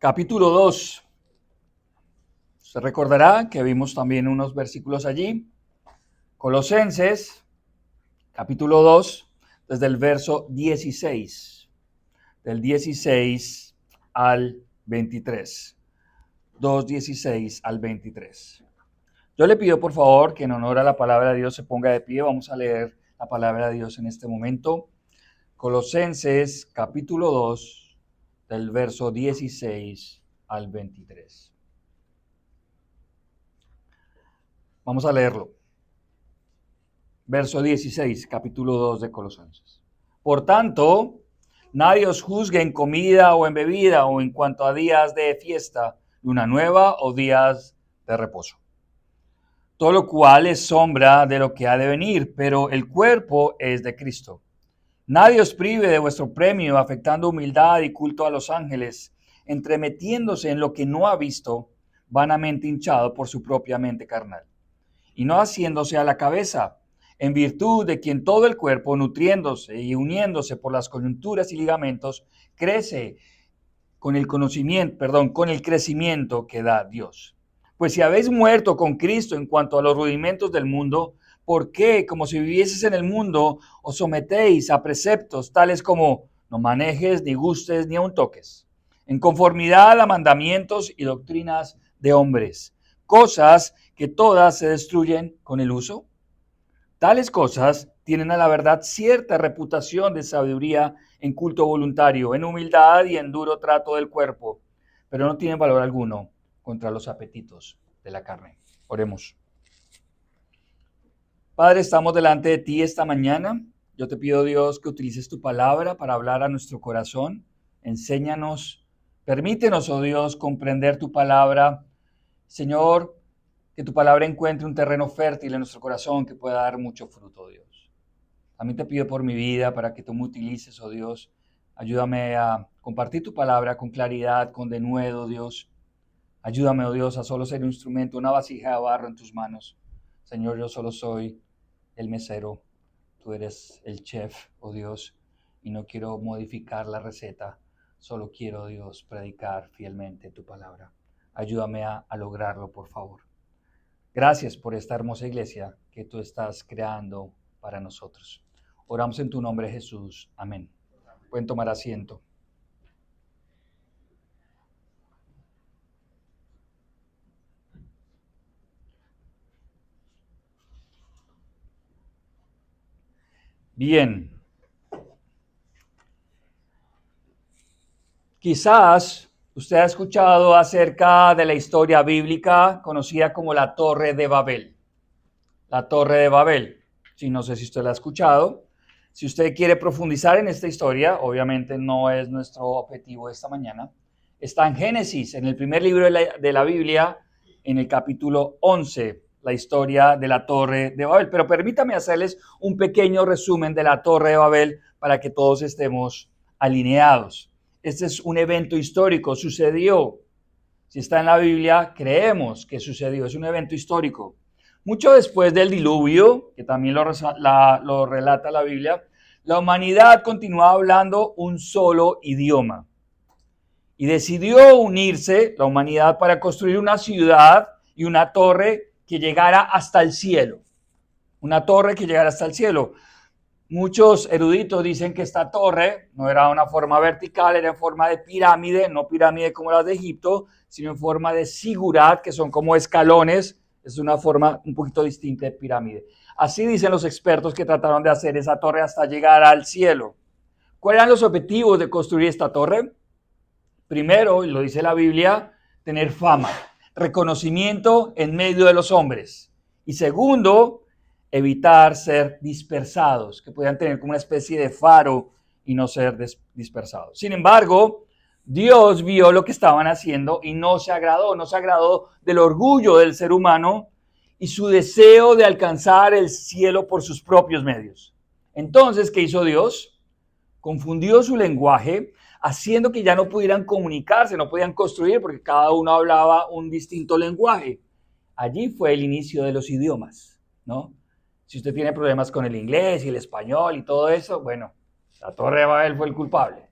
Capítulo 2. Se recordará que vimos también unos versículos allí. Colosenses, capítulo 2, desde el verso 16. Del 16 al 23. 2:16 al 23. Yo le pido por favor que en honor a la palabra de Dios se ponga de pie. Vamos a leer la palabra de Dios en este momento. Colosenses, capítulo 2, del verso 16 al 23. Vamos a leerlo. Verso 16, capítulo 2 de Colosenses. Por tanto, nadie os juzgue en comida o en bebida o en cuanto a días de fiesta, luna nueva o días de reposo. Todo lo cual es sombra de lo que ha de venir, pero el cuerpo es de Cristo. Nadie os prive de vuestro premio, afectando humildad y culto a los ángeles, entremetiéndose en lo que no ha visto, vanamente hinchado por su propia mente carnal, y no haciéndose a la cabeza, en virtud de quien todo el cuerpo, nutriéndose y uniéndose por las coyunturas y ligamentos, crece con el con el crecimiento que da Dios. Pues si habéis muerto con Cristo en cuanto a los rudimentos del mundo, ¿por qué, como si vivieses en el mundo, os sometéis a preceptos tales como no manejes, ni gustes, ni aun toques, en conformidad a mandamientos y doctrinas de hombres, cosas que todas se destruyen con el uso? Tales cosas tienen a la verdad cierta reputación de sabiduría en culto voluntario, en humildad y en duro trato del cuerpo, pero no tienen valor alguno contra los apetitos de la carne. Oremos. Padre, estamos delante de ti esta mañana. Yo te pido, Dios, que utilices tu palabra para hablar a nuestro corazón. Enséñanos, permítenos, oh Dios, comprender tu palabra. Señor, que tu palabra encuentre un terreno fértil en nuestro corazón que pueda dar mucho fruto, Dios. También te pido por mi vida para que tú me utilices, oh Dios. Ayúdame a compartir tu palabra con claridad, con denuedo, Dios. Ayúdame, oh Dios, a solo ser un instrumento, una vasija de barro en tus manos. Señor, yo solo soy el mesero. Tú eres el chef, oh Dios, y no quiero modificar la receta. Solo quiero, Dios, predicar fielmente tu palabra. Ayúdame a lograrlo, por favor. Gracias por esta hermosa iglesia que tú estás creando para nosotros. Oramos en tu nombre, Jesús. Amén. Pueden tomar asiento. Bien. Quizás usted ha escuchado acerca de la historia bíblica conocida como la Torre de Babel. La Torre de Babel. Sí, no sé si usted la ha escuchado. Si usted quiere profundizar en esta historia, obviamente no es nuestro objetivo esta mañana. Está en Génesis, en el primer libro de la Biblia, en el capítulo 11, la historia de la Torre de Babel. Pero permítame hacerles un pequeño resumen de la Torre de Babel para que todos estemos alineados. Este es un evento histórico, sucedió. Si está en la Biblia, creemos que sucedió, es un evento histórico. Mucho después del diluvio, que también lo relata la Biblia, la humanidad continuaba hablando un solo idioma y decidió unirse, la humanidad, para construir una ciudad y una torre que llegara hasta el cielo. Una torre que llegara hasta el cielo. Muchos eruditos dicen que esta torre no era una forma vertical, era en forma de pirámide, no pirámide como las de Egipto, sino en forma de zigurat, que son como escalones. Es una forma un poquito distinta de pirámide. Así dicen los expertos que trataron de hacer esa torre hasta llegar al cielo. ¿Cuáles eran los objetivos de construir esta torre? Primero, y lo dice la Biblia, tener fama, reconocimiento en medio de los hombres. Y segundo, evitar ser dispersados, que puedan tener como una especie de faro y no ser dispersados. Sin embargo, Dios vio lo que estaban haciendo y no se agradó del orgullo del ser humano y su deseo de alcanzar el cielo por sus propios medios. Entonces, ¿qué hizo Dios? Confundió su lenguaje, haciendo que ya no pudieran comunicarse, no podían construir porque cada uno hablaba un distinto lenguaje. Allí fue el inicio de los idiomas, ¿no? Si usted tiene problemas con el inglés y el español y todo eso, bueno, la Torre de Babel fue el culpable.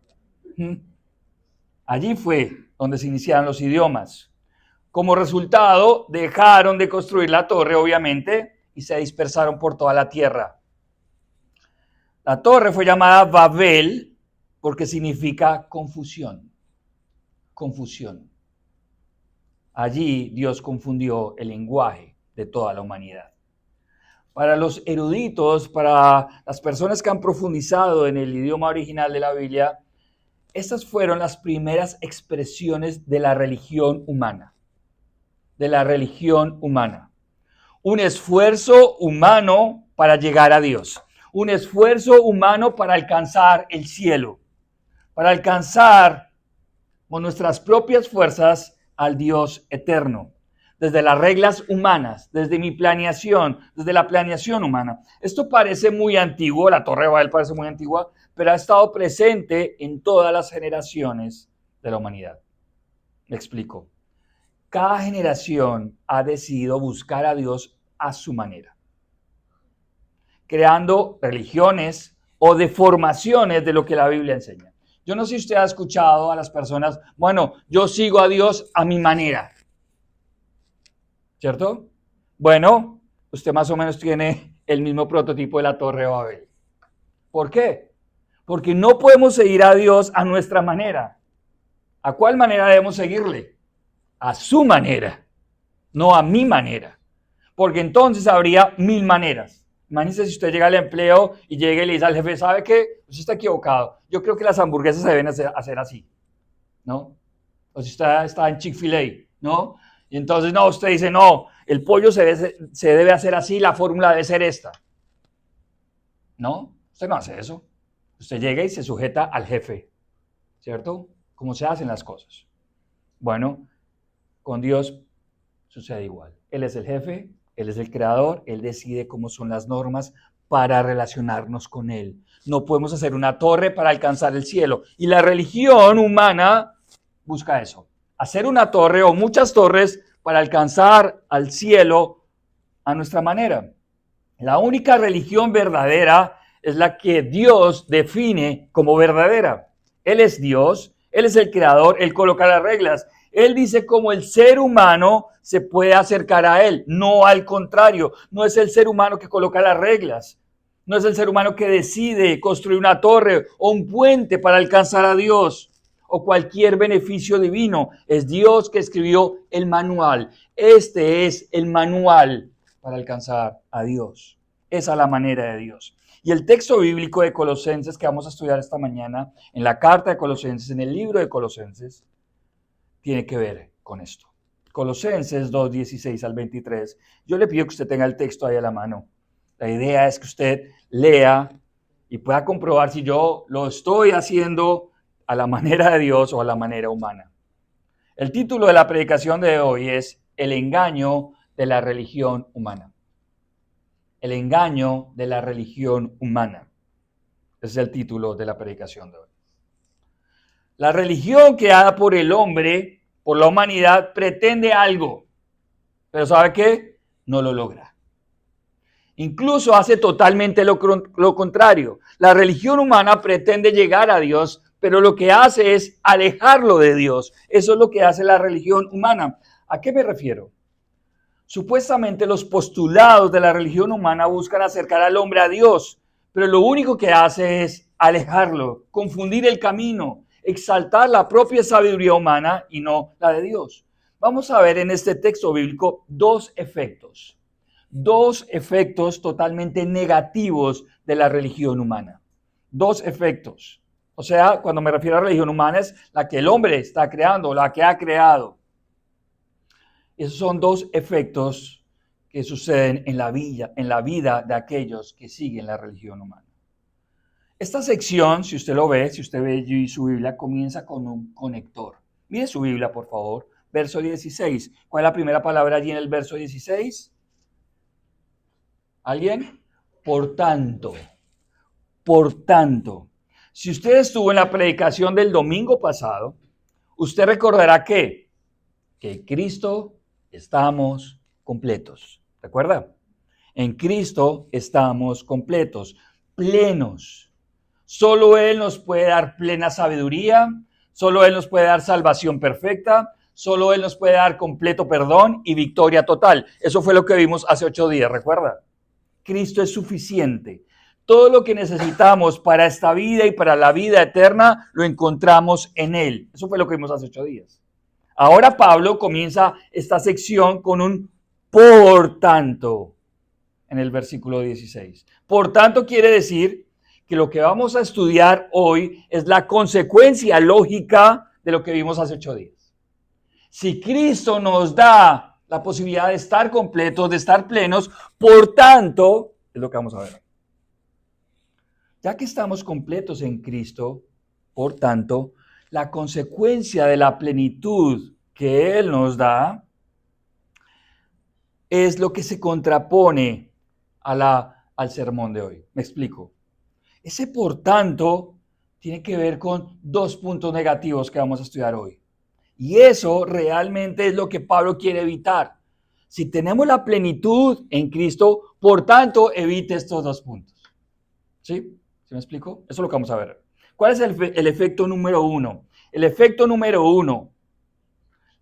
Allí fue donde se iniciaron los idiomas. Como resultado, dejaron de construir la torre, obviamente, y se dispersaron por toda la tierra. La torre fue llamada Babel porque significa confusión. Confusión. Allí Dios confundió el lenguaje de toda la humanidad. Para los eruditos, para las personas que han profundizado en el idioma original de la Biblia, estas fueron las primeras expresiones de la religión humana. De la religión humana. Un esfuerzo humano para llegar a Dios. Un esfuerzo humano para alcanzar el cielo. Para alcanzar con nuestras propias fuerzas al Dios eterno. Desde las reglas humanas, desde mi planeación, desde la planeación humana. Esto parece muy antiguo, la Torre de Babel parece muy antigua, pero ha estado presente en todas las generaciones de la humanidad. Me explico. Cada generación ha decidido buscar a Dios a su manera, creando religiones o deformaciones de lo que la Biblia enseña. Yo no sé si usted ha escuchado a las personas, bueno, yo sigo a Dios a mi manera. ¿Cierto? Bueno, usted más o menos tiene el mismo prototipo de la Torre de Babel. ¿Por qué? Porque no podemos seguir a Dios a nuestra manera. ¿A cuál manera debemos seguirle? A su manera, no a mi manera. Porque entonces habría 1000 maneras. Imagínese si usted llega al empleo y llega y le dice al jefe, ¿sabe qué? Usted está equivocado. Yo creo que las hamburguesas se deben hacer así, ¿no? O si usted está en Chick-fil-A, ¿no? Y entonces, no, usted dice, no, el pollo se debe hacer así, la fórmula debe ser esta. No, usted no hace eso. Usted llega y se sujeta al jefe, ¿cierto? Como se hacen las cosas. Bueno, con Dios sucede igual. Él es el jefe, Él es el creador, Él decide cómo son las normas para relacionarnos con Él. No podemos hacer una torre para alcanzar el cielo. Y la religión humana busca eso. Hacer una torre o muchas torres para alcanzar al cielo a nuestra manera. La única religión verdadera es la que Dios define como verdadera. Él es Dios, Él es el creador, Él coloca las reglas. Él dice cómo el ser humano se puede acercar a Él, no al contrario. No es el ser humano que coloca las reglas. No es el ser humano que decide construir una torre o un puente para alcanzar a Dios o cualquier beneficio divino. Es Dios que escribió el manual. Este es el manual para alcanzar a Dios. Esa es la manera de Dios. Y el texto bíblico de Colosenses que vamos a estudiar esta mañana, en la carta de Colosenses, en el libro de Colosenses, tiene que ver con esto. Colosenses 2, 16 al 23. Yo le pido que usted tenga el texto ahí a la mano. La idea es que usted lea y pueda comprobar si yo lo estoy haciendo a la manera de Dios o a la manera humana. El título de la predicación de hoy es El engaño de la religión humana. El engaño de la religión humana. Ese es el título de la predicación de hoy. La religión creada por el hombre, por la humanidad, pretende algo, pero ¿sabe qué? No lo logra. Incluso hace totalmente lo contrario. La religión humana pretende llegar a Dios, pero lo que hace es alejarlo de Dios. Eso es lo que hace la religión humana. ¿A qué me refiero? Supuestamente los postulados de la religión humana buscan acercar al hombre a Dios, pero lo único que hace es alejarlo, confundir el camino, exaltar la propia sabiduría humana y no la de Dios. Vamos a ver en este texto bíblico dos efectos totalmente negativos de la religión humana. Dos efectos. O sea, cuando me refiero a religión humana es la que el hombre está creando, la que ha creado. Esos son dos efectos que suceden en la vida de aquellos que siguen la religión humana. Esta sección, si usted lo ve, si usted ve su Biblia, comienza con un conector. Mire su Biblia, por favor. Verso 16. ¿Cuál es la primera palabra allí en el verso 16? ¿Alguien? Por tanto. Si usted estuvo en la predicación del domingo pasado, usted recordará que en Cristo estamos completos. ¿Recuerda? En Cristo estamos completos, plenos. Solo Él nos puede dar plena sabiduría, Solo Él nos puede dar salvación perfecta. Solo Él nos puede dar completo perdón y victoria total. Eso fue lo que vimos hace 8 días, ¿recuerda? Cristo es suficiente. Todo lo que necesitamos para esta vida y para la vida eterna lo encontramos en Él. Eso fue lo que vimos hace 8 días. Ahora Pablo comienza esta sección con un por tanto en el versículo 16. Por tanto quiere decir que lo que vamos a estudiar hoy es la consecuencia lógica de lo que vimos hace 8 días. Si Cristo nos da la posibilidad de estar completos, de estar plenos, por tanto, es lo que vamos a ver. Ya que estamos completos en Cristo, por tanto, la consecuencia de la plenitud que Él nos da es lo que se contrapone al sermón de hoy. Me explico. Ese por tanto tiene que ver con 2 puntos negativos que vamos a estudiar hoy. Y eso realmente es lo que Pablo quiere evitar. Si tenemos la plenitud en Cristo, por tanto, evite estos 2 puntos. ¿Sí? ¿Sí me explico? Eso es lo que vamos a ver. ¿Cuál es el efecto número 1? El efecto número 1,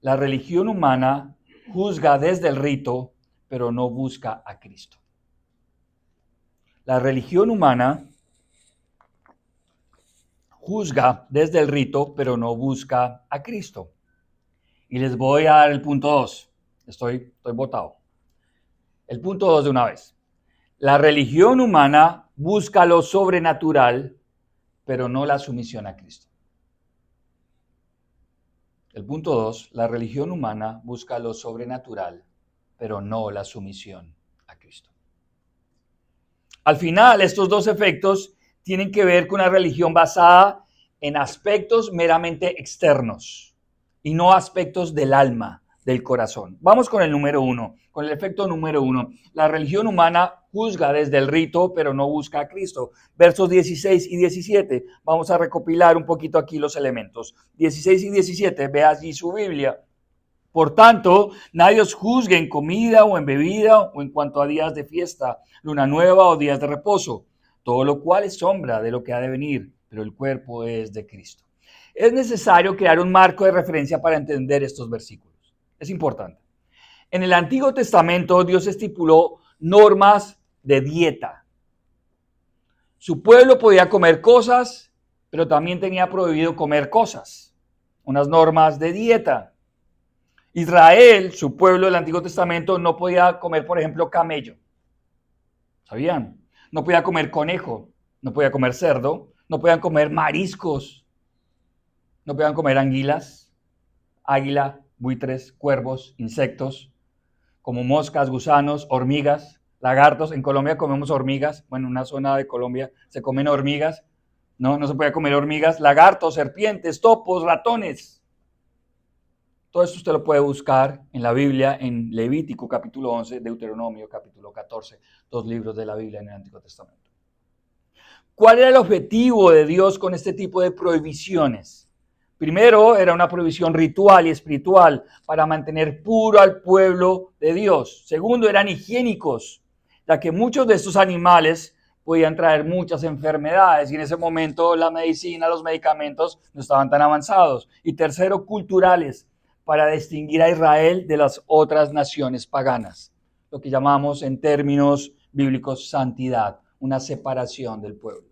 la religión humana juzga desde el rito, pero no busca a Cristo. La religión humana juzga desde el rito, pero no busca a Cristo. Y les voy a dar el punto 2. Estoy botado. El punto 2 de una vez. La religión humana busca lo sobrenatural, pero no la sumisión a Cristo. El punto 2. La religión humana busca lo sobrenatural, pero no la sumisión a Cristo. Al final, estos 2 efectos tienen que ver con una religión basada en aspectos meramente externos y no aspectos del alma, del corazón. Vamos con el número 1, con el efecto número 1. La religión humana juzga desde el rito, pero no busca a Cristo. Versos 16 y 17. Vamos a recopilar un poquito aquí los elementos. 16 y 17, ve allí su Biblia. Por tanto, nadie os juzgue en comida o en bebida o en cuanto a días de fiesta, luna nueva o días de reposo, todo lo cual es sombra de lo que ha de venir, pero el cuerpo es de Cristo. Es necesario crear un marco de referencia para entender estos versículos. Es importante. En el Antiguo Testamento, Dios estipuló normas de dieta. Su pueblo podía comer cosas, pero también tenía prohibido comer cosas. Unas normas de dieta. Israel, su pueblo del Antiguo Testamento, no podía comer, por ejemplo, camello. ¿Sabían? No podía comer conejo, no podía comer cerdo, no podían comer mariscos, no podían comer anguilas, águila, buitres, cuervos, insectos, como moscas, gusanos, hormigas, lagartos. En Colombia comemos hormigas. Bueno, en una zona de Colombia se comen hormigas. No se podía comer hormigas, lagartos, serpientes, topos, ratones. Todo esto usted lo puede buscar en la Biblia, en Levítico capítulo 11, Deuteronomio capítulo 14, 2 libros de la Biblia en el Antiguo Testamento. ¿Cuál era el objetivo de Dios con este tipo de prohibiciones? Primero, era una prohibición ritual y espiritual para mantener puro al pueblo de Dios. Segundo, eran higiénicos, ya que muchos de estos animales podían traer muchas enfermedades y en ese momento la medicina, los medicamentos no estaban tan avanzados. Y tercero, culturales, para distinguir a Israel de las otras naciones paganas, lo que llamamos en términos bíblicos santidad, una separación del pueblo.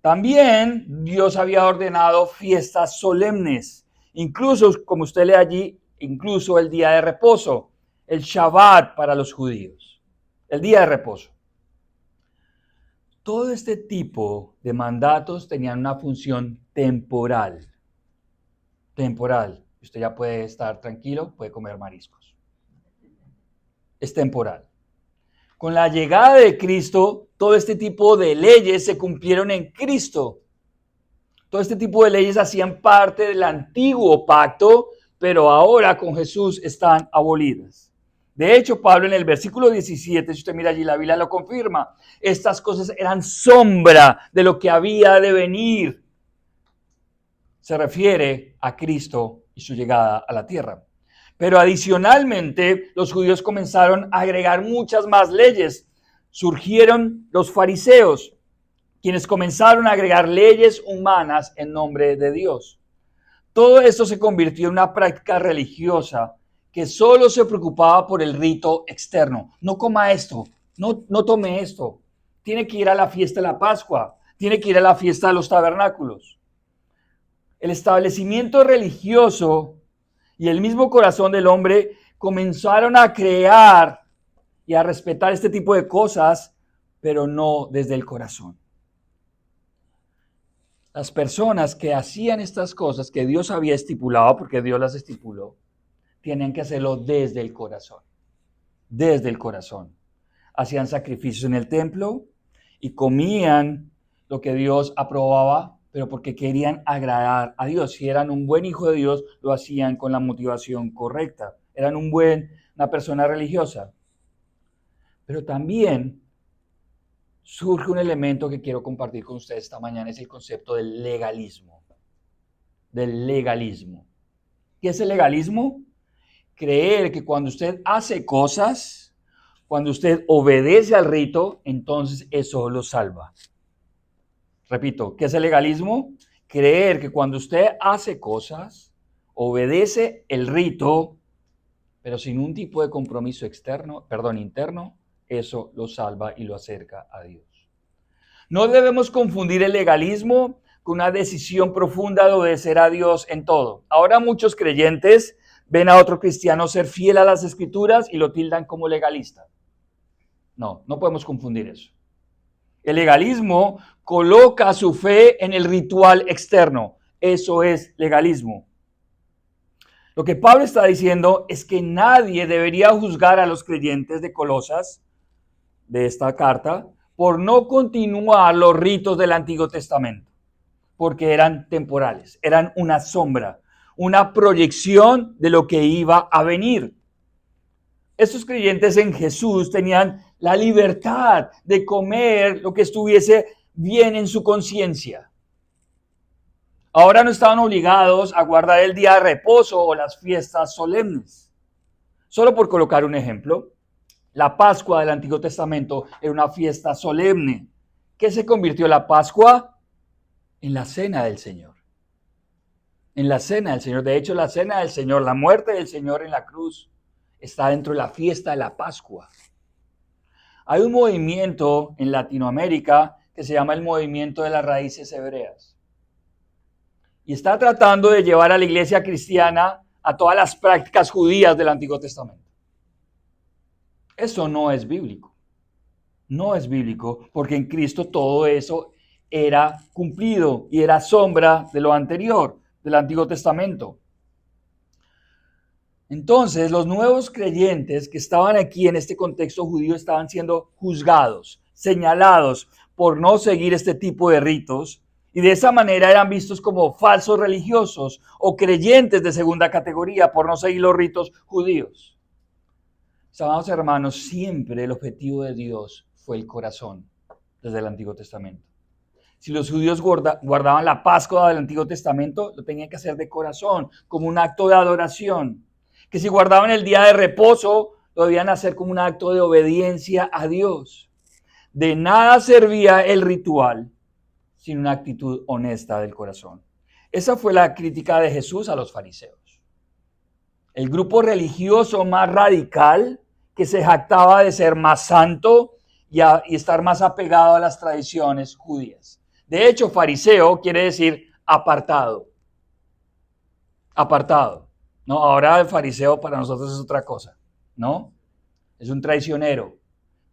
También Dios había ordenado fiestas solemnes, incluso, como usted lee allí, incluso el día de reposo, el Shabbat para los judíos, el día de reposo. Todo este tipo de mandatos tenían una función temporal. Temporal. Usted ya puede estar tranquilo, puede comer mariscos. Es temporal. Con la llegada de Cristo, todo este tipo de leyes se cumplieron en Cristo. Todo este tipo de leyes hacían parte del antiguo pacto, pero ahora con Jesús están abolidas. De hecho, Pablo en el versículo 17, si usted mira allí, la Biblia lo confirma. Estas cosas eran sombra de lo que había de venir. Se refiere a Cristo y su llegada a la tierra. Pero adicionalmente, los judíos comenzaron a agregar muchas más leyes. Surgieron los fariseos. quienes comenzaron a agregar leyes humanas en nombre de Dios. Todo esto se convirtió en una práctica religiosa que solo se preocupaba por el rito externo. No coma esto, no tome esto. Tiene que ir a la fiesta de la Pascua, tiene que ir a la fiesta de los tabernáculos. El establecimiento religioso y el mismo corazón del hombre comenzaron a crear y a respetar este tipo de cosas, pero no desde el corazón. Las personas que hacían estas cosas que Dios había estipulado, porque Dios las estipuló, tenían que hacerlo desde el corazón. Desde el corazón. Hacían sacrificios en el templo y comían lo que Dios aprobaba, pero porque querían agradar a Dios. Si eran un buen hijo de Dios, lo hacían con la motivación correcta. Eran una persona religiosa. Pero también surge un elemento que quiero compartir con ustedes esta mañana, es el concepto del legalismo. Del legalismo. ¿Qué es el legalismo? Creer que cuando usted hace cosas, cuando usted obedece al rito, entonces eso lo salva. Repito, ¿qué es el legalismo? Creer que cuando usted hace cosas, obedece el rito, pero sin un tipo de compromiso interno, eso lo salva y lo acerca a Dios. No debemos confundir el legalismo con una decisión profunda de obedecer a Dios en todo. Ahora muchos creyentes ven a otro cristiano ser fiel a las Escrituras y lo tildan como legalista. No podemos confundir eso. El legalismo coloca su fe en el ritual externo. Eso es legalismo. Lo que Pablo está diciendo es que nadie debería juzgar a los creyentes de Colosas, de esta carta, por no continuar los ritos del Antiguo Testamento, porque eran temporales, eran una sombra, una proyección de lo que iba a venir. Estos creyentes en Jesús tenían la libertad de comer lo que estuviese bien en su conciencia. Ahora no estaban obligados a guardar el día de reposo o las fiestas solemnes. Solo por colocar un ejemplo, la Pascua del Antiguo Testamento era una fiesta solemne. ¿Qué se convirtió la Pascua? En la cena del Señor. En la cena del Señor. De hecho, la cena del Señor, la muerte del Señor en la cruz, está dentro de la fiesta de la Pascua. Hay un movimiento en Latinoamérica que se llama el movimiento de las raíces hebreas. Y está tratando de llevar a la iglesia cristiana a todas las prácticas judías del Antiguo Testamento. Eso no es bíblico. No es bíblico porque en Cristo todo eso era cumplido y era sombra de lo anterior, del Antiguo Testamento. Entonces, los nuevos creyentes que estaban aquí en este contexto judío estaban siendo juzgados, señalados por no seguir este tipo de ritos y de esa manera eran vistos como falsos religiosos o creyentes de segunda categoría por no seguir los ritos judíos. Amados hermanos, siempre el objetivo de Dios fue el corazón desde el Antiguo Testamento. Si los judíos guardaban la Pascua del Antiguo Testamento, lo tenían que hacer de corazón, como un acto de adoración. Que si guardaban el día de reposo, lo debían hacer como un acto de obediencia a Dios. De nada servía el ritual sin una actitud honesta del corazón. Esa fue la crítica de Jesús a los fariseos. El grupo religioso más radical que se jactaba de ser más santo y estar más apegado a las tradiciones judías. De hecho, fariseo quiere decir apartado. Apartado. No, ahora el fariseo para nosotros es otra cosa, ¿no? Es un traicionero.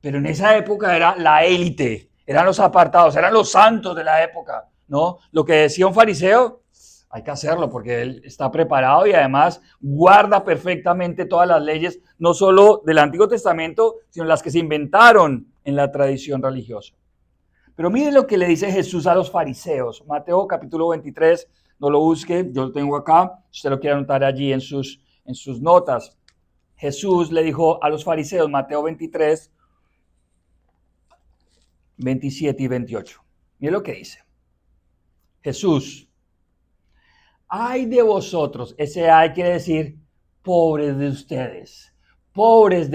Pero en esa época era la élite, eran los apartados, eran los santos de la época, ¿no? Lo que decía un fariseo, hay que hacerlo porque él está preparado y además guarda perfectamente todas las leyes, no solo del Antiguo Testamento, sino las que se inventaron en la tradición religiosa. Pero miren lo que le dice Jesús a los fariseos. Mateo capítulo 23, no lo busque, yo lo tengo acá, si usted lo quiere anotar allí en sus notas. Jesús le dijo a los fariseos, Mateo 23, 27 y 28. Miren lo que dice. Jesús, ay de vosotros, ese ay quiere decir pobres de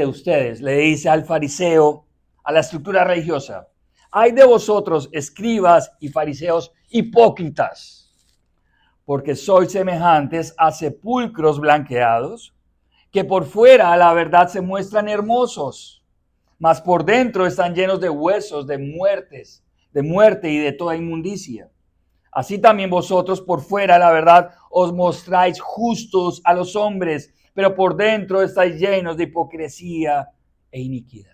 ustedes, le dice al fariseo, a la estructura religiosa. Ay de vosotros, escribas y fariseos hipócritas, porque sois semejantes a sepulcros blanqueados, que por fuera a la verdad se muestran hermosos, mas por dentro están llenos de huesos, de muerte y de toda inmundicia. Así también vosotros por fuera, la verdad, os mostráis justos a los hombres, pero por dentro estáis llenos de hipocresía e iniquidad.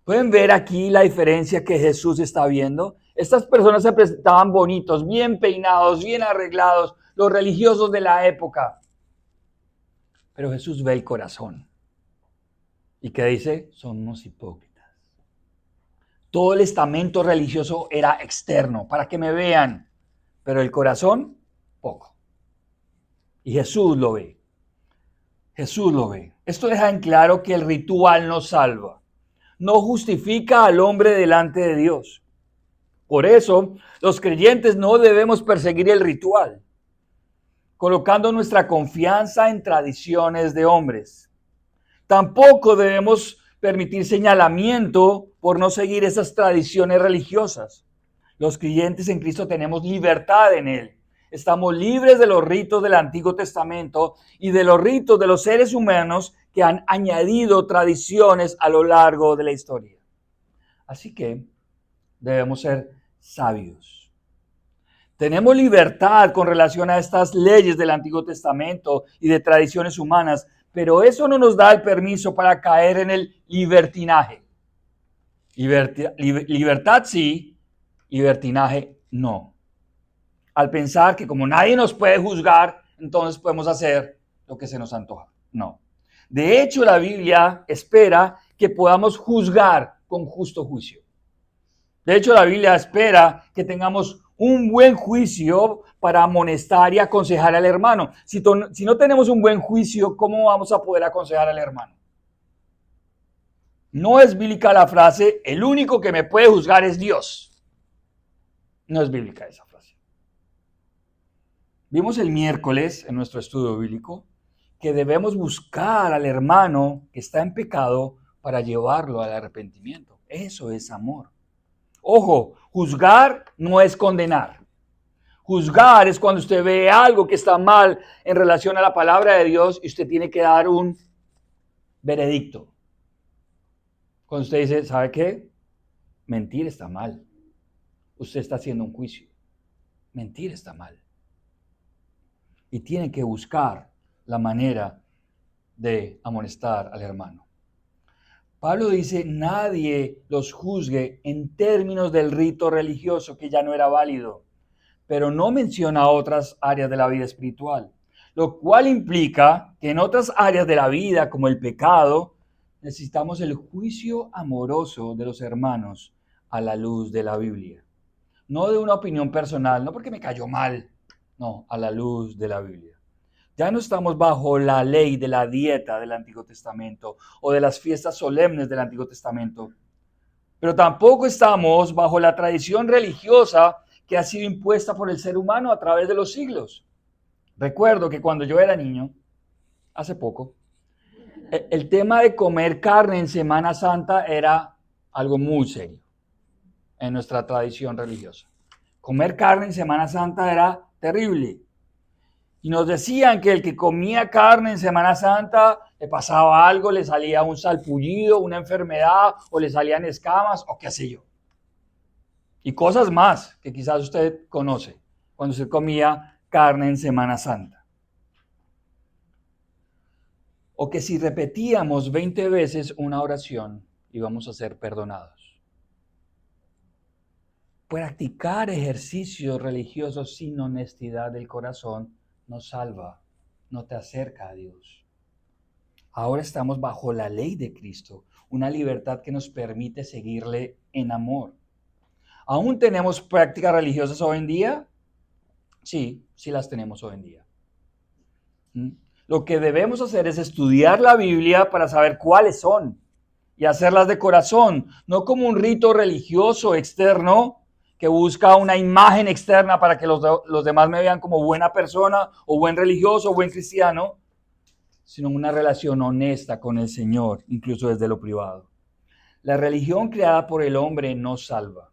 ¿Pueden ver aquí la diferencia que Jesús está viendo? Estas personas se presentaban bonitos, bien peinados, bien arreglados, los religiosos de la época. Pero Jesús ve el corazón. ¿Y qué dice? Son unos hipócritas. Todo el estamento religioso era externo, para que me vean, pero el corazón, poco. Y Jesús lo ve. Jesús lo ve. Esto deja en claro que el ritual no salva, no justifica al hombre delante de Dios. Por eso, los creyentes no debemos perseguir el ritual, colocando nuestra confianza en tradiciones de hombres. Tampoco debemos permitir señalamiento por no seguir esas tradiciones religiosas. Los creyentes en Cristo tenemos libertad en Él. Estamos libres de los ritos del Antiguo Testamento y de los ritos de los seres humanos que han añadido tradiciones a lo largo de la historia. Así que debemos ser sabios. Tenemos libertad con relación a estas leyes del Antiguo Testamento y de tradiciones humanas, pero eso no nos da el permiso para caer en el libertinaje. Libertad sí, libertinaje no. Al pensar que como nadie nos puede juzgar, entonces podemos hacer lo que se nos antoja. No. De hecho, la Biblia espera que podamos juzgar con justo juicio. De hecho, la Biblia espera que tengamos un buen juicio para amonestar y aconsejar al hermano. Si no tenemos un buen juicio, ¿cómo vamos a poder aconsejar al hermano? No es bíblica la frase, el único que me puede juzgar es Dios. No es bíblica esa frase. Vimos el miércoles en nuestro estudio bíblico que debemos buscar al hermano que está en pecado para llevarlo al arrepentimiento. Eso es amor. Ojo, juzgar no es condenar. Juzgar es cuando usted ve algo que está mal en relación a la palabra de Dios y usted tiene que dar un veredicto. Cuando usted dice, ¿sabe qué? Mentir está mal. Usted está haciendo un juicio. Mentir está mal. Y tiene que buscar la manera de amonestar al hermano. Pablo dice, nadie los juzgue en términos del rito religioso que ya no era válido, pero no menciona otras áreas de la vida espiritual, lo cual implica que en otras áreas de la vida, como el pecado, necesitamos el juicio amoroso de los hermanos a la luz de la Biblia. No de una opinión personal, no porque me cayó mal, no, a la luz de la Biblia. Ya no estamos bajo la ley de la dieta del Antiguo Testamento o de las fiestas solemnes del Antiguo Testamento, pero tampoco estamos bajo la tradición religiosa que ha sido impuesta por el ser humano a través de los siglos. Recuerdo que cuando yo era niño, hace poco, el tema de comer carne en Semana Santa era algo muy serio en nuestra tradición religiosa. Comer carne en Semana Santa era terrible. Y nos decían que el que comía carne en Semana Santa le pasaba algo, le salía un salpullido, una enfermedad, o le salían escamas, o qué sé yo. Y cosas más que quizás usted conoce cuando usted comía carne en Semana Santa. O que si repetíamos 20 veces una oración, íbamos a ser perdonados. Practicar ejercicios religiosos sin honestidad del corazón no salva, no te acerca a Dios. Ahora estamos bajo la ley de Cristo, una libertad que nos permite seguirle en amor. ¿Aún tenemos prácticas religiosas hoy en día? Sí, sí las tenemos hoy en día. Lo que debemos hacer es estudiar la Biblia para saber cuáles son y hacerlas de corazón, no como un rito religioso externo que busca una imagen externa para que los demás me vean como buena persona o buen religioso o buen cristiano, sino una relación honesta con el Señor, incluso desde lo privado. La religión creada por el hombre no salva.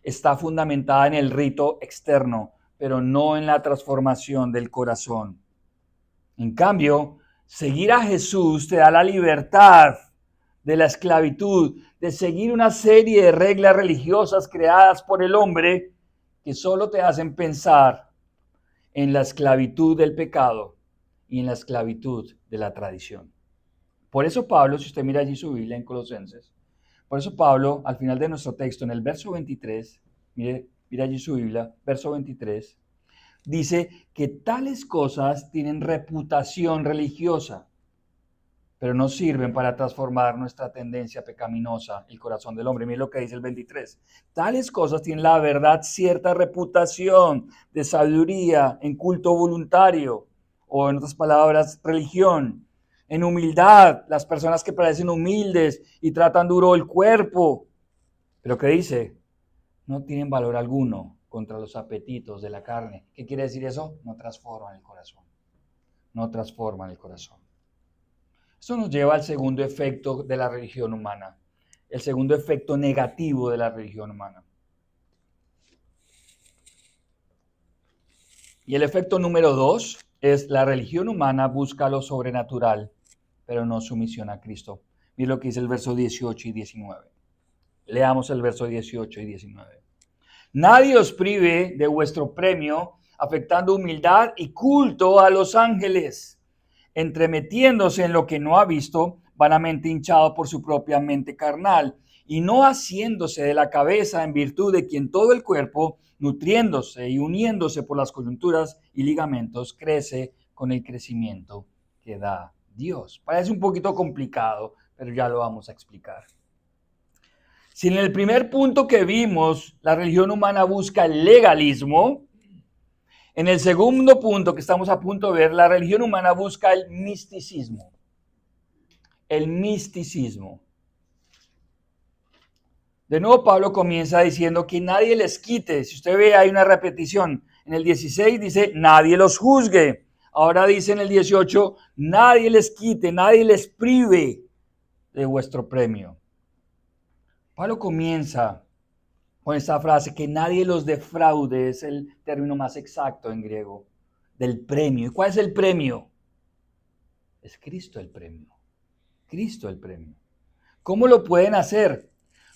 Está fundamentada en el rito externo, pero no en la transformación del corazón. En cambio, seguir a Jesús te da la libertad de la esclavitud, de seguir una serie de reglas religiosas creadas por el hombre que solo te hacen pensar en la esclavitud del pecado y en la esclavitud de la tradición. Por eso Pablo, si usted mira allí su Biblia en Colosenses, por eso Pablo, al final de nuestro texto, en el verso 23, mire allí su Biblia, verso 23, dice que tales cosas tienen reputación religiosa, pero no sirven para transformar nuestra tendencia pecaminosa, el corazón del hombre. Mire lo que dice el 23. Tales cosas tienen la verdad cierta reputación de sabiduría en culto voluntario, o en otras palabras, religión. En humildad, las personas que parecen humildes y tratan duro el cuerpo. Pero ¿qué dice? No tienen valor alguno contra los apetitos de la carne. ¿Qué quiere decir eso? No transforman el corazón. No transforman el corazón. Esto nos lleva al segundo efecto de la religión humana, el segundo efecto negativo de la religión humana. Y el efecto número 2 es la religión humana busca lo sobrenatural, pero no sumisión a Cristo. Mira lo que dice el verso 18 y 19. Leamos el verso 18 y 19. Nadie os prive de vuestro premio, afectando humildad y culto a los ángeles, entremetiéndose en lo que no ha visto, vanamente hinchado por su propia mente carnal, y no haciéndose de la cabeza en virtud de quien todo el cuerpo, nutriéndose y uniéndose por las coyunturas y ligamentos, crece con el crecimiento que da Dios. Parece un poquito complicado, pero ya lo vamos a explicar. Si en el primer punto que vimos, la religión humana busca el legalismo, en el segundo punto que estamos a punto de ver, la religión humana busca el misticismo. El misticismo. De nuevo Pablo comienza diciendo que nadie les quite. Si usted ve, hay una repetición. En el 16 dice, nadie los juzgue. Ahora dice en el 18, nadie les quite, nadie les prive de vuestro premio. Pablo comienza con esta frase, que nadie los defraude, es el término más exacto en griego, del premio. ¿Y cuál es el premio? Es Cristo el premio. Cristo el premio. ¿Cómo lo pueden hacer?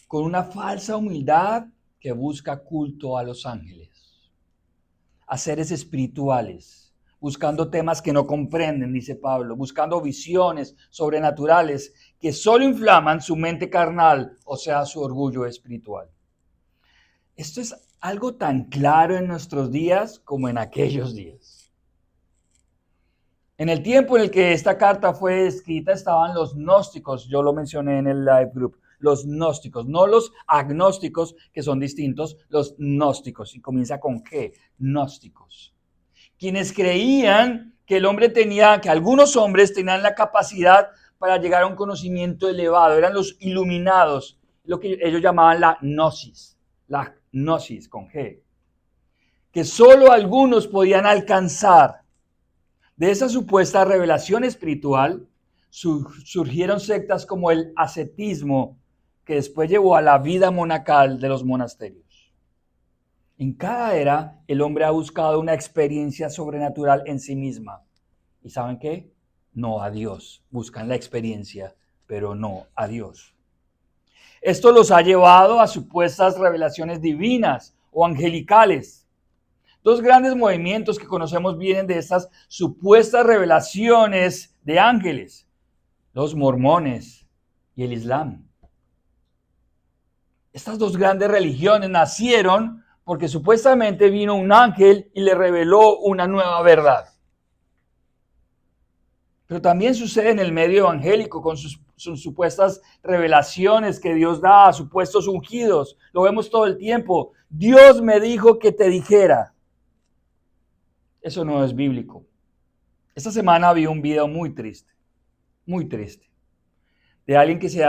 Con una falsa humildad que busca culto a los ángeles, a seres espirituales, buscando temas que no comprenden, dice Pablo, buscando visiones sobrenaturales que solo inflaman su mente carnal, o sea, su orgullo espiritual. Esto es algo tan claro en nuestros días como en aquellos días. En el tiempo en el que esta carta fue escrita estaban los gnósticos, yo lo mencioné en el live group, los gnósticos, no los agnósticos que son distintos, los gnósticos, y comienza con G, gnósticos. Quienes creían que que algunos hombres tenían la capacidad para llegar a un conocimiento elevado, eran los iluminados, lo que ellos llamaban la gnosis con G, que solo algunos podían alcanzar. De esa supuesta revelación espiritual surgieron sectas como el ascetismo, que después llevó a la vida monacal de los monasterios. En cada era, el hombre ha buscado una experiencia sobrenatural en sí misma. ¿Y saben qué? No a Dios. Buscan la experiencia, pero no a Dios. Esto los ha llevado a supuestas revelaciones divinas o angelicales. Dos grandes movimientos que conocemos vienen de estas supuestas revelaciones de ángeles: los mormones y el Islam. Estas dos grandes religiones nacieron porque supuestamente vino un ángel y le reveló una nueva verdad. Pero también sucede en el medio evangélico con sus supuestas revelaciones que Dios da a supuestos ungidos. Lo vemos todo el tiempo. Dios me dijo que te dijera. Eso no es bíblico. Esta semana vi un video muy triste, de alguien que se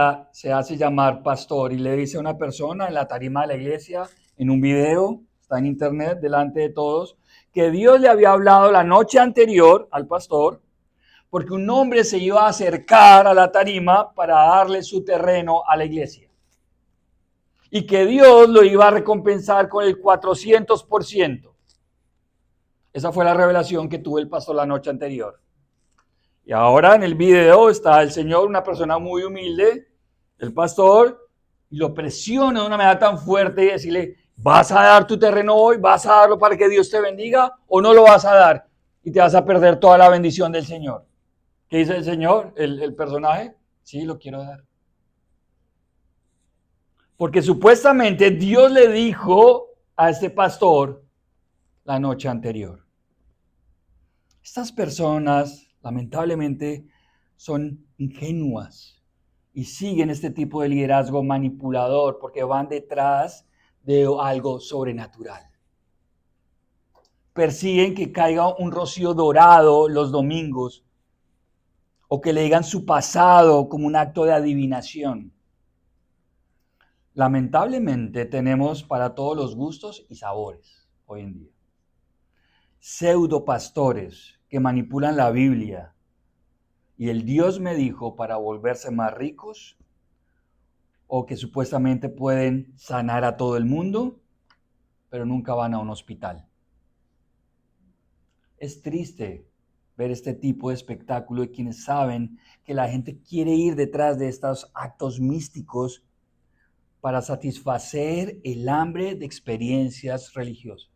hace llamar pastor y le dice a una persona en la tarima de la iglesia, en un video, está en internet delante de todos, que Dios le había hablado la noche anterior al pastor, porque un hombre se iba a acercar a la tarima para darle su terreno a la iglesia. y que Dios lo iba a recompensar con el 400%. Esa fue la revelación que tuvo el pastor la noche anterior. Y ahora en el video está el Señor, una persona muy humilde, el pastor, y lo presiona de una manera tan fuerte y decirle, ¿vas a dar tu terreno hoy? ¿Vas a darlo para que Dios te bendiga o no lo vas a dar? Y te vas a perder toda la bendición del Señor. ¿Qué dice el Señor, el personaje? Sí, lo quiero dar. Porque supuestamente Dios le dijo a este pastor la noche anterior. Estas personas, lamentablemente, son ingenuas y siguen este tipo de liderazgo manipulador porque van detrás de algo sobrenatural. Persiguen que caiga un rocío dorado los domingos o que le digan su pasado como un acto de adivinación. Lamentablemente tenemos para todos los gustos y sabores hoy en día. Pseudo pastores que manipulan la Biblia y el Dios me dijo para volverse más ricos o que supuestamente pueden sanar a todo el mundo, pero nunca van a un hospital. Es triste ver este tipo de espectáculo y quienes saben que la gente quiere ir detrás de estos actos místicos para satisfacer el hambre de experiencias religiosas.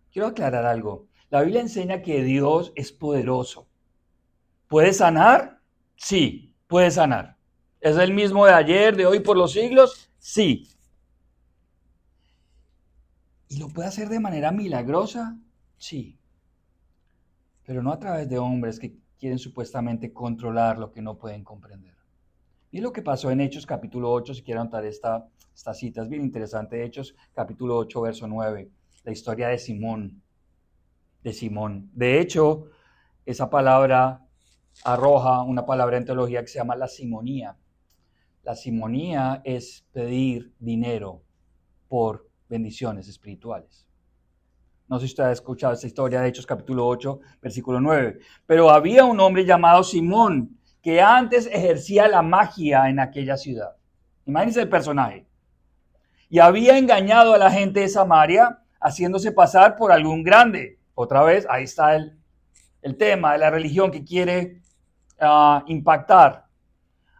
Quiero aclarar algo. La Biblia enseña que Dios es poderoso. ¿Puede sanar? Sí, puede sanar. ¿Es el mismo de ayer, de hoy, por los siglos? Sí. ¿Y lo puede hacer de manera milagrosa? Sí. Pero no a través de hombres que quieren supuestamente controlar lo que no pueden comprender. Y lo que pasó en Hechos capítulo 8, si quieren anotar esta cita, es bien interesante. Hechos capítulo 8, verso 9, la historia de Simón. De hecho, esa palabra arroja una palabra en teología que se llama la simonía. La simonía es pedir dinero por bendiciones espirituales. No sé si usted ha escuchado esta historia de Hechos capítulo 8, versículo 9. Pero había un hombre llamado Simón que antes ejercía la magia en aquella ciudad. Imagínense el personaje. Y había engañado a la gente de Samaria haciéndose pasar por algún grande. Otra vez, ahí está el tema de la religión que quiere impactar.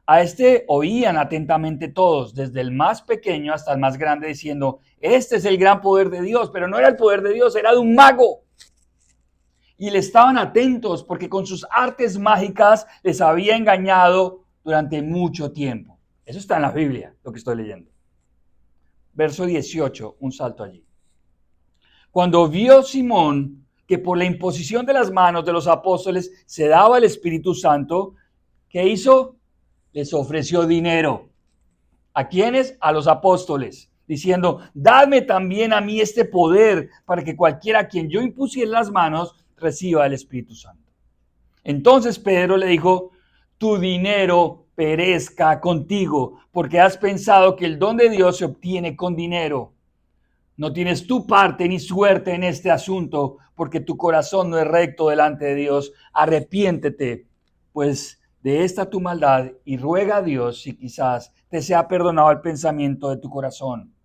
A este oían atentamente todos, desde el más pequeño hasta el más grande, diciendo, este es el gran poder de Dios, pero no era el poder de Dios, era de un mago. Y le estaban atentos porque con sus artes mágicas les había engañado durante mucho tiempo. Eso está en la Biblia, lo que estoy leyendo. Verso 18, un salto allí. Cuando vio Simón que por la imposición de las manos de los apóstoles se daba el Espíritu Santo, ¿qué hizo? Les ofreció dinero. ¿A quiénes? A los apóstoles, diciendo, dadme también a mí este poder para que cualquiera a quien yo impusiera las manos reciba el Espíritu Santo. Entonces Pedro le dijo, tu dinero perezca contigo, porque has pensado que el don de Dios se obtiene con dinero. No tienes tu parte ni suerte en este asunto, porque tu corazón no es recto delante de Dios. Arrepiéntete, pues, de esta tu maldad y ruega a Dios si quizás te sea perdonado el pensamiento de tu corazón,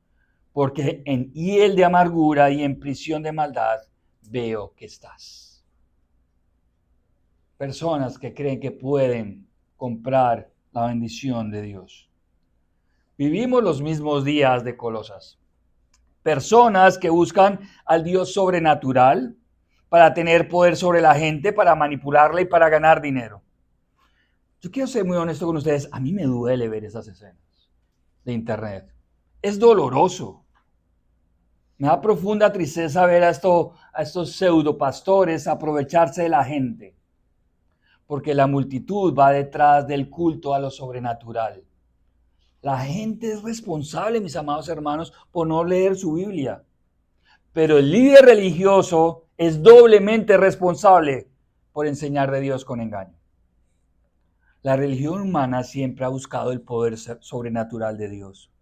porque en hiel de amargura y en prisión de maldad veo que estás. Personas que creen que pueden comprar la bendición de Dios. Vivimos los mismos días de Colosas. Personas que buscan al Dios sobrenatural para tener poder sobre la gente, para manipularla y para ganar dinero. Yo quiero ser muy honesto con ustedes. A mí me duele ver esas escenas de internet. Es doloroso. Me da profunda tristeza ver a estos pseudopastores aprovecharse de la gente. Porque la multitud va detrás del culto a lo sobrenatural. La gente es responsable, mis amados hermanos, por no leer su Biblia. Pero el líder religioso es doblemente responsable por enseñar de Dios con engaño. La religión humana siempre ha buscado el poder sobrenatural de Dios,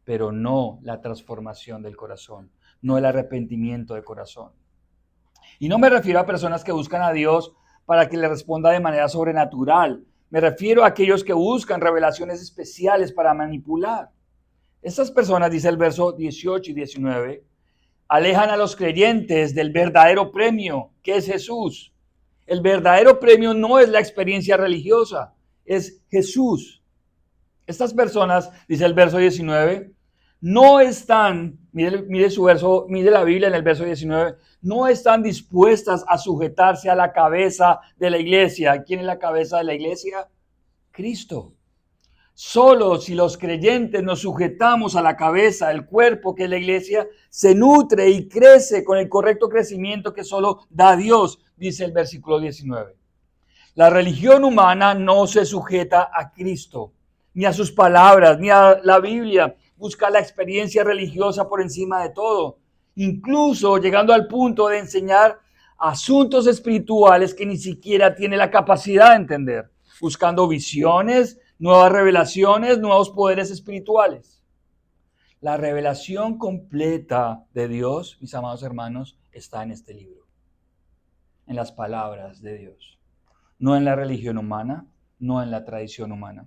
pero no la transformación del corazón, no el arrepentimiento de corazón. Y no me refiero a personas que buscan a Dios para que le responda de manera sobrenatural. Me refiero a aquellos que buscan revelaciones especiales para manipular. Estas personas, dice el verso 18 y 19, alejan a los creyentes del verdadero premio, que es Jesús. El verdadero premio no es la experiencia religiosa, es Jesús. Estas personas, dice el verso 19, no están, mire su verso, mire la Biblia en el verso 19, no están dispuestas a sujetarse a la cabeza de la iglesia. ¿Quién es la cabeza de la iglesia? Cristo. Solo si los creyentes nos sujetamos a la cabeza, el cuerpo que es la iglesia, se nutre y crece con el correcto crecimiento que solo da Dios, dice el versículo 19. La religión humana no se sujeta a Cristo, ni a sus palabras, ni a la Biblia. Busca la experiencia religiosa por encima de todo, incluso llegando al punto de enseñar asuntos espirituales que ni siquiera tiene la capacidad de entender, buscando visiones, nuevas revelaciones, nuevos poderes espirituales. La revelación completa de Dios, mis amados hermanos, está en este libro, en las palabras de Dios, no en la religión humana, no en la tradición humana.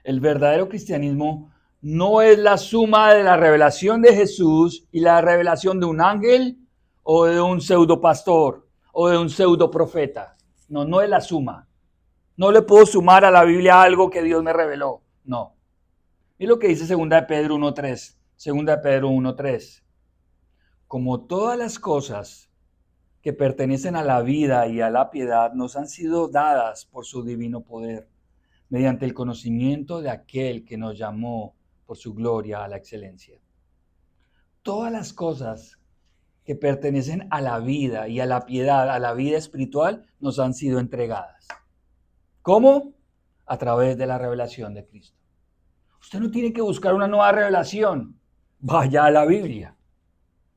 El verdadero cristianismo no es la suma de la revelación de Jesús y la revelación de un ángel o de un pseudopastor o de un pseudoprofeta. No, no es la suma. No le puedo sumar a la Biblia algo que Dios me reveló. No. Mira lo que dice 2 de Pedro 1.3. 2 de Pedro 1.3. Como todas las cosas que pertenecen a la vida y a la piedad nos han sido dadas por su divino poder, mediante el conocimiento de aquel que nos llamó por su gloria a la excelencia. Todas las cosas que pertenecen a la vida y a la piedad, a la vida espiritual, nos han sido entregadas. ¿Cómo? A través de la revelación de Cristo. Usted no tiene que buscar una nueva revelación. Vaya a la Biblia.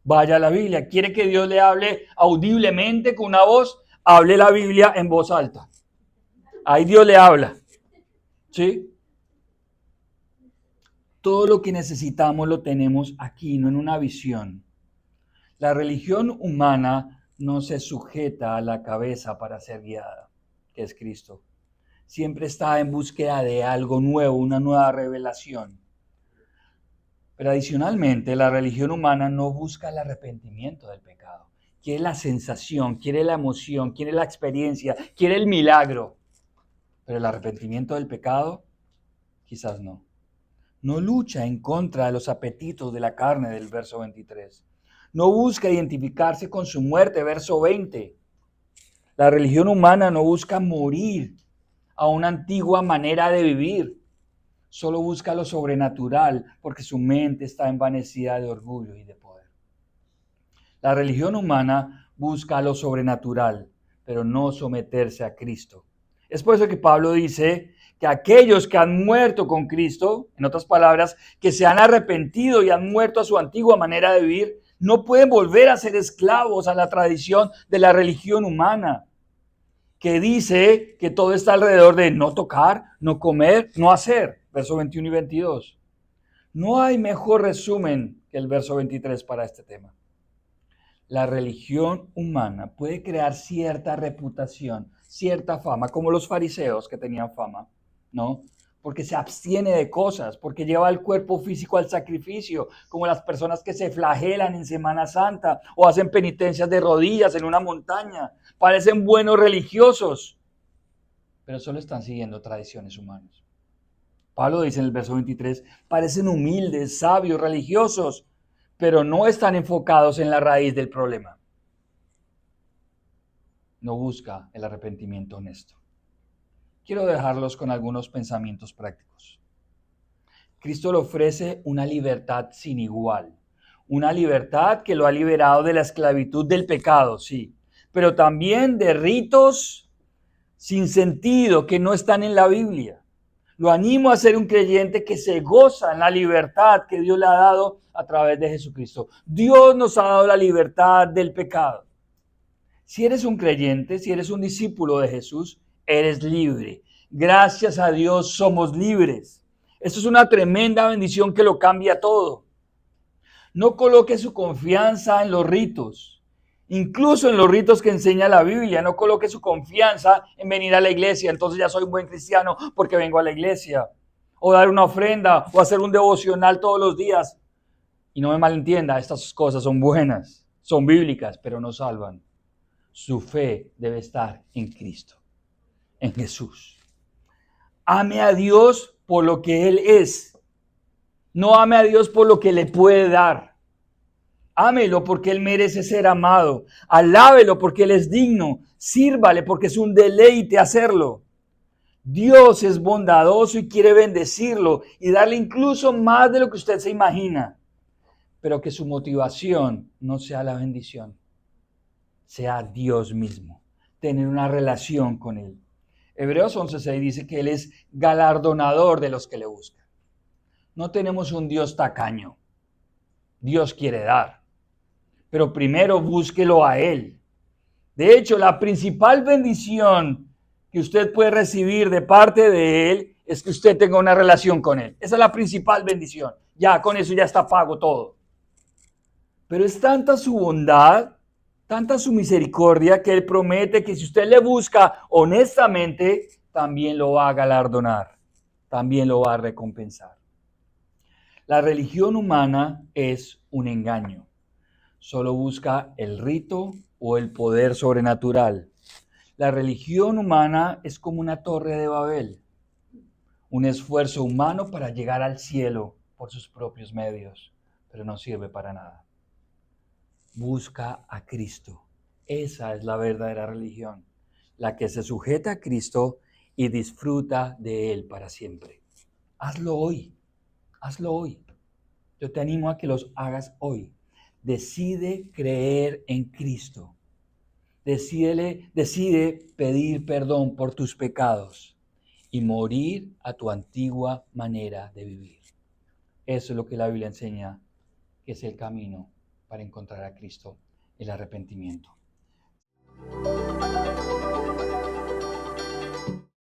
Vaya a la Biblia. ¿Quiere que Dios le hable audiblemente con una voz? Hable la Biblia en voz alta. Ahí Dios le habla. ¿Sí? Todo lo que necesitamos lo tenemos aquí, no en una visión. La religión humana no se sujeta a la cabeza para ser guiada, que es Cristo. Siempre está en búsqueda de algo nuevo, una nueva revelación. Pero adicionalmente, la religión humana no busca el arrepentimiento del pecado. Quiere la sensación, quiere la emoción, quiere la experiencia, quiere el milagro. Pero el arrepentimiento del pecado, quizás no. No lucha en contra de los apetitos de la carne del verso 23. No busca identificarse con su muerte, verso 20. La religión humana no busca morir a una antigua manera de vivir. Solo busca lo sobrenatural porque su mente está envanecida de orgullo y de poder. La religión humana busca lo sobrenatural, pero no someterse a Cristo. Es por eso que Pablo dice que aquellos que han muerto con Cristo, en otras palabras, que se han arrepentido y han muerto a su antigua manera de vivir, no pueden volver a ser esclavos a la tradición de la religión humana, que dice que todo está alrededor de no tocar, no comer, no hacer. Verso 21 y 22. No hay mejor resumen que el verso 23 para este tema. La religión humana puede crear cierta reputación, cierta fama, como los fariseos que tenían fama, ¿no? Porque se abstiene de cosas, porque lleva el cuerpo físico al sacrificio, como las personas que se flagelan en Semana Santa o hacen penitencias de rodillas en una montaña. Parecen buenos religiosos, pero solo están siguiendo tradiciones humanas. Pablo dice en el verso 23, parecen humildes, sabios, religiosos, pero no están enfocados en la raíz del problema. No busca el arrepentimiento honesto. Quiero dejarlos con algunos pensamientos prácticos. Cristo le ofrece una libertad sin igual. Una libertad que lo ha liberado de la esclavitud del pecado, sí, pero también de ritos sin sentido que no están en la Biblia. Lo animo a ser un creyente que se goza en la libertad que Dios le ha dado a través de Jesucristo. Dios nos ha dado la libertad del pecado. Si eres un creyente, si eres un discípulo de Jesús, eres libre. Gracias a Dios somos libres. Esto es una tremenda bendición que lo cambia todo. No coloque su confianza en los ritos, incluso en los ritos que enseña la Biblia. No coloque su confianza en venir a la iglesia. Entonces ya soy un buen cristiano porque vengo a la iglesia. o dar una ofrenda, o hacer un devocional todos los días. Y no me malentienda, estas cosas son buenas, son bíblicas, pero no salvan. Su fe debe estar en Cristo, en Jesús. Ame a Dios por lo que Él es. No ame a Dios por lo que le puede dar. Ámelo porque Él merece ser amado. Alábelo porque Él es digno. Sírvale porque es un deleite hacerlo. Dios es bondadoso y quiere bendecirlo y darle incluso más de lo que usted se imagina. Pero que su motivación no sea la bendición, sea Dios mismo. Tener una relación con Él. Hebreos 11:6 dice que Él es galardonador de los que le buscan. No tenemos un Dios tacaño. Dios quiere dar, pero primero búsquelo a Él. De hecho, la principal bendición que usted puede recibir de parte de Él es que usted tenga una relación con Él. Esa es la principal bendición. Ya, con eso ya está pago todo. Pero es tanta su bondad, tanta su misericordia, que Él promete que si usted le busca honestamente, también lo va a galardonar, también lo va a recompensar. La religión humana es un engaño. Solo busca el rito o el poder sobrenatural. La religión humana es como una torre de Babel, un esfuerzo humano para llegar al cielo por sus propios medios, pero no sirve para nada. Busca a Cristo. Esa es la verdadera religión, la que se sujeta a Cristo y disfruta de Él para siempre. Hazlo hoy, hazlo hoy. Yo te animo a que los hagas hoy. Decide creer en Cristo. Decide pedir perdón por tus pecados y morir a tu antigua manera de vivir. Eso es lo que la Biblia enseña, que es el camino para encontrar a Cristo, el arrepentimiento.